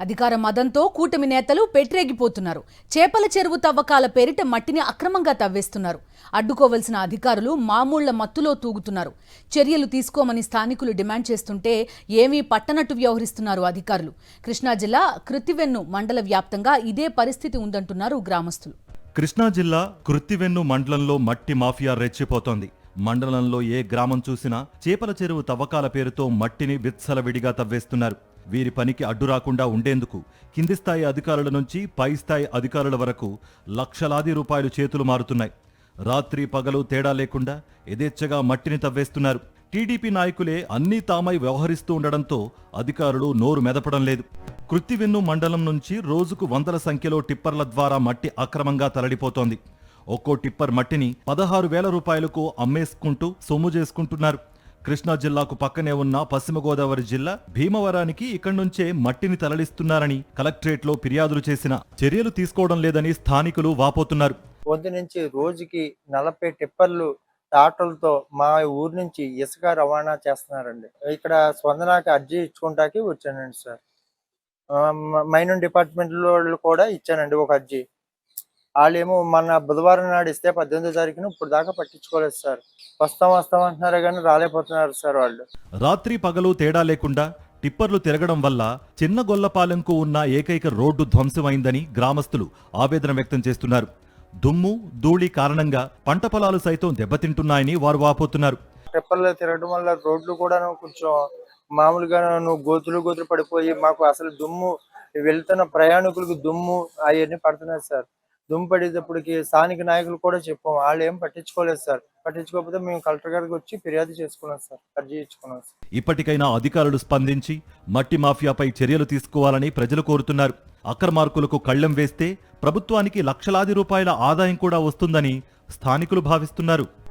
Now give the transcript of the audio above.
అధికార మదంతో కూటమి నేతలు పెట్టరేగిపోతున్నారు. చేపల చెరువు తవ్వకాల పేరిట మట్టిని అక్రమంగా తవ్వేస్తున్నారు. అడ్డుకోవలసిన అధికారులు మామూళ్ల మత్తులో తూగుతున్నారు. చర్యలు తీసుకోమని స్థానికులు డిమాండ్ చేస్తుంటే ఏమీ పట్టనట్టు వ్యవహరిస్తున్నారు అధికారులు. కృష్ణా జిల్లా కృత్తివెన్ను మండల వ్యాప్తంగా ఇదే పరిస్థితి ఉందంటున్నారు గ్రామస్తులు. కృష్ణా జిల్లా కృత్తివెన్ను మండలంలో మట్టి మాఫియా రెచ్చిపోతోంది. మండలంలో ఏ గ్రామం చూసినా చేపల చెరువు తవ్వకాల పేరుతో మట్టిని విచ్చలవిడిగా తవ్వేస్తున్నారు. వీరి పనికి అడ్డు రాకుండా ఉండేందుకు కింది స్థాయి అధికారుల నుంచి పై స్థాయి అధికారుల వరకు లక్షలాది రూపాయలు చేతులు మారుతున్నాయి. రాత్రి పగలు తేడా లేకుండా యథేచ్ఛగా మట్టిని తవ్వేస్తున్నారు. టీడీపీ నాయకులే అన్నీ తామై వ్యవహరిస్తూ ఉండడంతో అధికారులు నోరు మెదపడం లేదు. కృత్తివెన్ను మండలం నుంచి రోజుకు వందల సంఖ్యలో టిప్పర్ల ద్వారా మట్టి అక్రమంగా తరలిపోతోంది. ఒక్కో టిప్పర్ మట్టిని 16,000 రూపాయలకు అమ్మేసుకుంటూ సొమ్ము చేసుకుంటున్నారు. కృష్ణా జిల్లాకు పక్కనే ఉన్న పశ్చిమ గోదావరి జిల్లా భీమవరానికి ఇక్కడి నుంచే మట్టిని తరలిస్తున్నారని కలెక్టరేట్లో ఫిర్యాదులు చేసిన చర్యలు తీసుకోవడం లేదని స్థానికులు వాపోతున్నారు. పొద్దు నుంచి రోజుకి 40 టిప్పర్లు టాటలతో మా ఊరు నుంచి ఇసుక రవాణా చేస్తున్నారండి. ఇక్కడ స్పందనకి అర్జీ ఇచ్చుకుంటాకి వచ్చానండి సార్. మైనింగ్ డిపార్ట్మెంట్ వాళ్ళు కూడా ఇచ్చానండి ఒక అర్జీ. వాళ్ళేమో మన బుధవారం నాడు ఇస్తే 18వ తారీఖున ఇప్పుడు దాకా పట్టించుకోలేదు సార్. వస్తాం అంటున్నారే కానీ రాలేకపోతున్నారు సార్ వాళ్ళు. రాత్రి పగలు తేడా లేకుండా టిప్పర్లు తిరగడం వల్ల చిన్న గొల్లపాలెంకు ఉన్న ఏకైక రోడ్డు ధ్వంసమైందని గ్రామస్తులు ఆవేదన వ్యక్తం చేస్తున్నారు. దుమ్ము ధూళి కారణంగా పంట పొలాలు సైతం దెబ్బతింటున్నాయని వారు వాపోతున్నారు. టిప్పర్లు తిరగడం వల్ల రోడ్లు కూడా కొంచెం మామూలుగా గోతులు పడిపోయి మాకు అసలు దుమ్ము వెళ్తున్న ప్రయాణికులకు దుమ్ము అవన్నీ పడుతున్నాయి సార్. దుమ్ము పడేటప్పటికి స్థానిక నాయకులు కూడా చెప్పాం, వాళ్ళు ఏం పట్టించుకోలేదు సార్. పట్టించుకోకపోతే మేము కలెక్టర్ గారికి వచ్చి ఫిర్యాదు చేసుకున్నాం సార్, అర్జీ ఇచ్చుకున్నాం సార్. ఇప్పటికైనా అధికారులు స్పందించి మట్టి మాఫియాపై చర్యలు తీసుకోవాలని ప్రజలు కోరుతున్నారు. అక్రమార్కులకు కళ్లెం వేస్తే ప్రభుత్వానికి లక్షలాది రూపాయల ఆదాయం కూడా వస్తుందని స్థానికులు భావిస్తున్నారు.